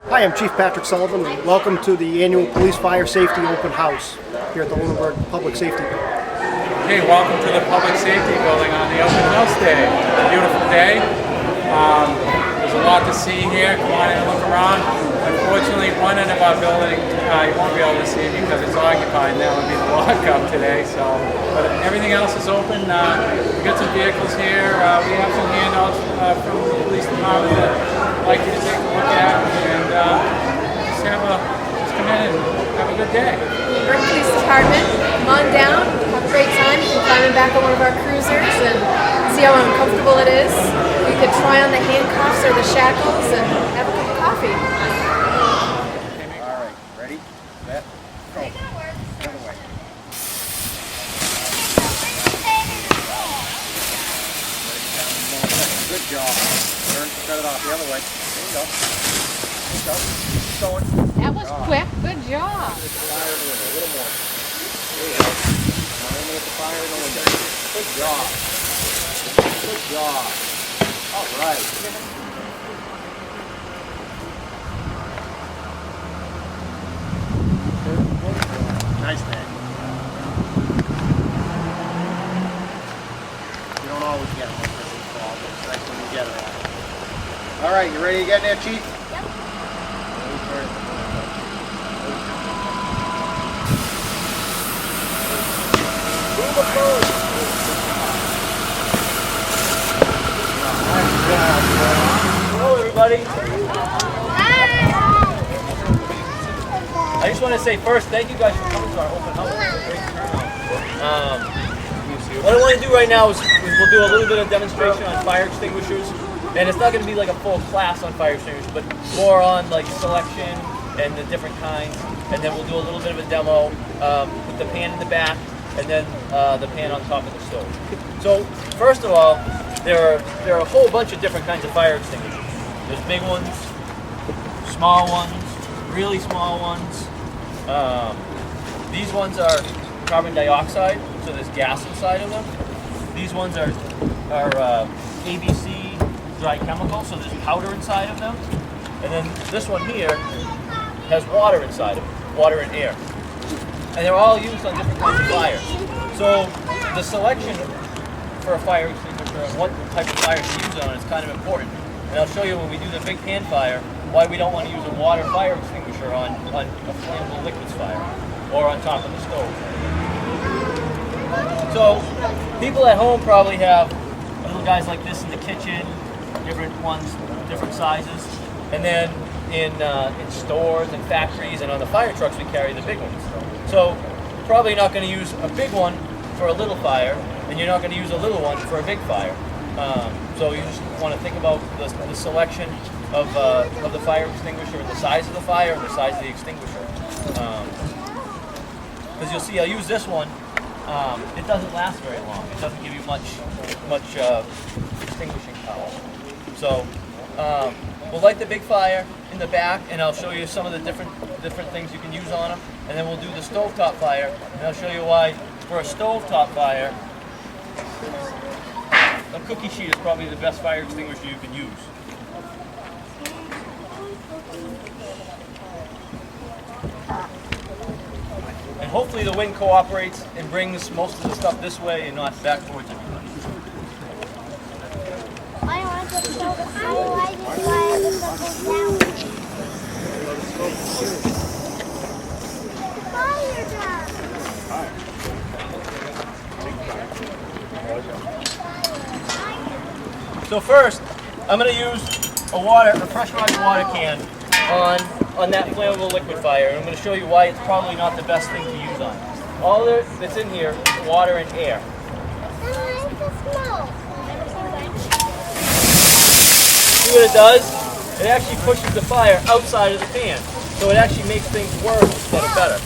Hi, I'm Chief Patrick Sullivan, and welcome to the annual Police Fire Safety Open House here at the Lunenburg Public Safety Building. Hey, welcome to the Public Safety Building on the Open House Day. It's a beautiful day. There's a lot to see here. Come on in and look around. Unfortunately, one end of our building you won't be able to see because it's occupied, and that would be the lockup today. But everything else is open. We've got some vehicles here. We have some handouts from the police department that I'd like you to take a look at, and just come in and have a good day. Lunenburg Police Department, come on down, have a great time. You can climb in back on one of our cruisers and see how uncomfortable it is. You can try on the handcuffs or the shackles and have a cup of coffee. Alright, ready, set, go. The other way. Good job. Set it off the other way. There you go. There you go. Keep going. That was quick. Good job. Hit the fire in the window. A little more. There you go. Now aim at the fire in the window. Good job. Good job. All right. Nice man. You don't always get them like this in fall, but it's nice when you get it. All right, you ready to get in there, Chief? Yep. Hello everybody. I just want to say first, thank you guys for coming to our open house. It was a great turnout. What I want to do right now is we'll do a little bit of demonstration on fire extinguishers. And it's not going to be like a full class on fire extinguishers, but more on like selection and the different kinds. And then we'll do a little bit of a demo with the pan in the back and then the pan on top of the stove. So first of all, there are a whole bunch of different kinds of fire extinguishers. There's big ones, small ones, really small ones. These ones are carbon dioxide, so there's gas inside of them. These ones are ABC dry chemical, so there's powder inside of them. And then this one here has water inside of it, water and air. And they're all used on different kinds of fires. So the selection for a fire extinguisher and what type of fire to use it on is kind of important. And I'll show you when we do the big pan fire why we don't want to use a water fire extinguisher on a flammable liquids fire or on top of the stove. So people at home probably have little guys like this in the kitchen, different ones, different sizes, and then in stores and factories and on the fire trucks we carry the big ones. So you're probably not going to use a big one for a little fire, and you're not going to use a little one for a big fire. So you just want to think about the selection of the fire extinguisher and the size of the fire and the size of the extinguisher. Because you'll see, I'll use this one. It doesn't last very long. It doesn't give you much extinguishing power. So we'll light the big fire in the back, and I'll show you some of the different things you can use on them. And then we'll do the stovetop fire, and I'll show you why for a stovetop fire, a cookie sheet is probably the best fire extinguisher you can use. And hopefully the wind cooperates and brings most of the stuff this way and not back towards everybody. I want the stove. I like the stove down. Fire truck. So first, I'm going to use a pressurized water can on that flammable liquid fire. And I'm going to show you why it's probably not the best thing to use on. All that's in here is water and air. See what it does? It actually pushes the fire outside of the pan. So it actually makes things worse instead of better.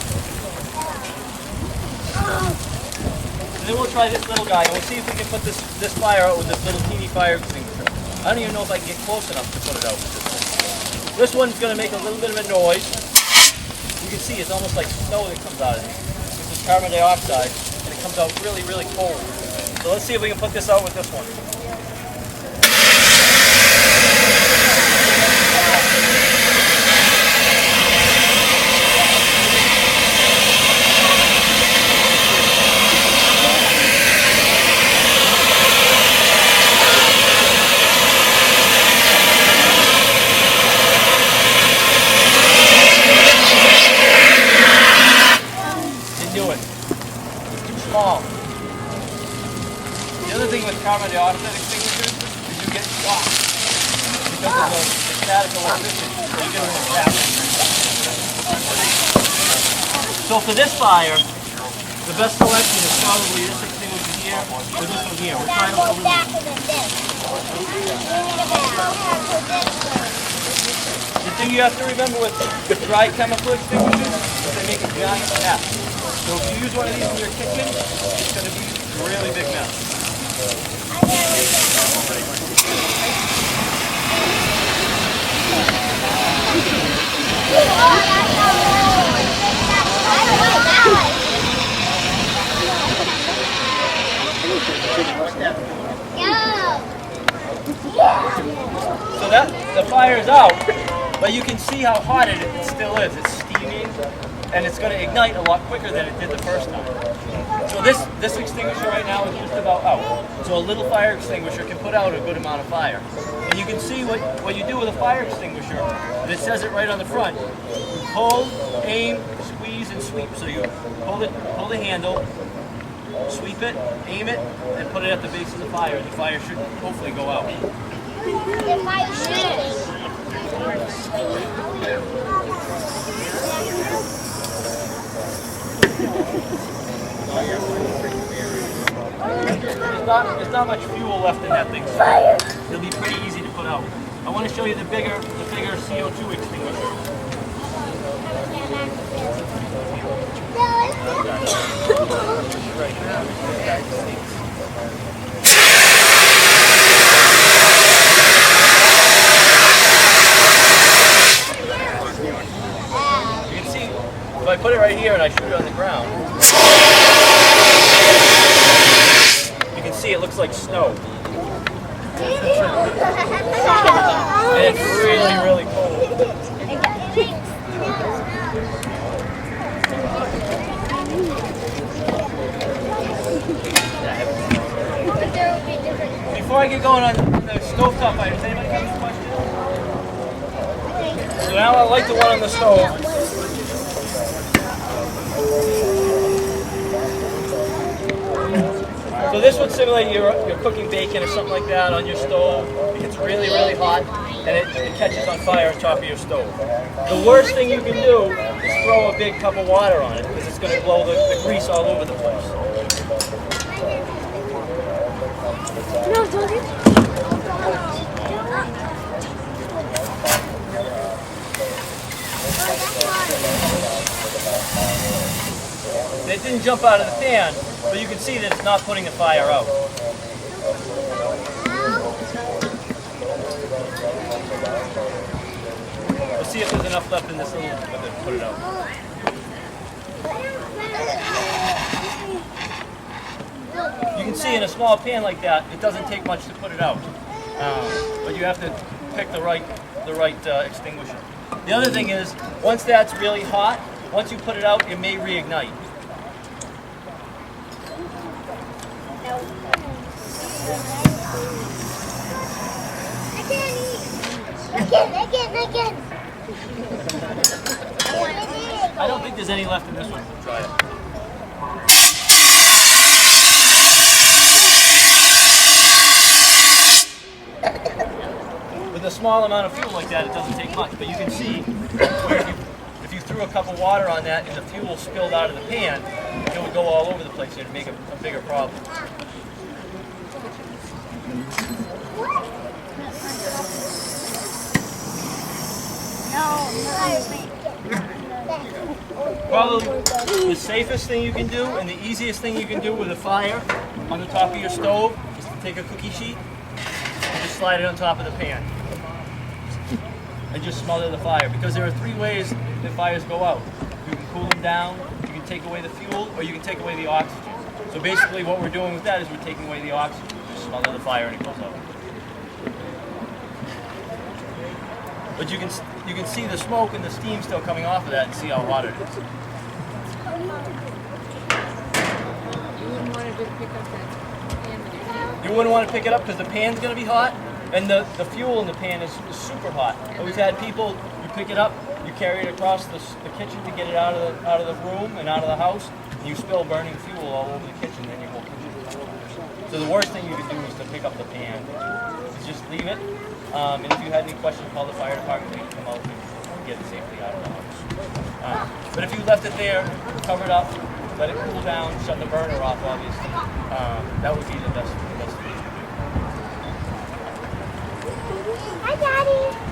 And then we'll try this little guy, and we'll see if we can put this fire out with this little teeny fire extinguisher. I don't even know if I can get close enough to put it out with this one. This one's going to make a little bit of a noise. You can see it's almost like snow that comes out of it. This is carbon dioxide, and it comes out really, really cold. So let's see if we can put this out with this one. The other thing with carbon dioxide extinguishers is you get shocked because of the static electricity. So you get a little zap. So for this fire, the best selection is probably this extinguisher here or this one here. We're trying to The thing you have to remember with dry chemical extinguishers is they make a giant mess. So if you use one of these in your kitchen, it's going to be a really big mess. So that the fire is out, but you can see how hot it still is. It's steaming, and it's going to ignite a lot quicker than it did the first time. So this extinguisher right now is just about out. So a little fire extinguisher can put out a good amount of fire. And you can see what you do with a fire extinguisher, and it says it right on the front. Pull, aim, squeeze, and sweep. So you pull the handle, sweep it, aim it, and put it at the base of the fire. And the fire should hopefully go out. If I should. There's not much fuel left in that thing, so it'll be pretty easy to put out. I want to show you the bigger CO2 extinguisher. You can see, if I put it right here and I shoot it on the ground, you can see it looks like snow. And it's really, really cold. Before I get going on the stovetop fire, does anybody have any questions? So now I light the one on the stove. So this would simulate you're cooking bacon or something like that on your stove. It gets really, really hot and it catches on fire on top of your stove. The worst thing you can do is throw a big cup of water on it because it's going to blow the grease all over the place. It didn't jump out of the pan, but you can see that it's not putting the fire out. We'll see if there's enough left in this little to put it out. You can see in a small pan like that, it doesn't take much to put it out. But you have to pick the right extinguisher. The other thing is, once that's really hot, once you put it out, it may reignite. I don't think there's any left in this one. Try it. With a small amount of fuel like that, it doesn't take much, but you can see where if you threw a cup of water on that and the fuel spilled out of the pan, it would go all over the place and it'd make a bigger problem. Probably the safest thing you can do and the easiest thing you can do with a fire on the top of your stove is to take a cookie sheet and just slide it on top of the pan and just smother the fire, because there are three ways that fires go out. You can cool them down, you can take away the fuel, or you can take away the oxygen. So basically what we're doing with that is we're taking away the oxygen. Just smother the fire and it goes out. But you can see the smoke and the steam still coming off of that and see how hot it is. You wouldn't want to pick it up because the pan's going to be hot, and the fuel in the pan is super hot. And we've had people, you pick it up, you carry it across the kitchen to get it out of the room and out of the house, and you spill burning fuel all over the kitchen and your whole kitchen. So the worst thing you could do is to pick up the pan. Is just leave it. And if you had any questions, call the fire department. We can come out and get it safely out of the house. But if you left it there, cover it up, let it cool down, shut the burner off, obviously, that would be the best thing. Hi, Daddy.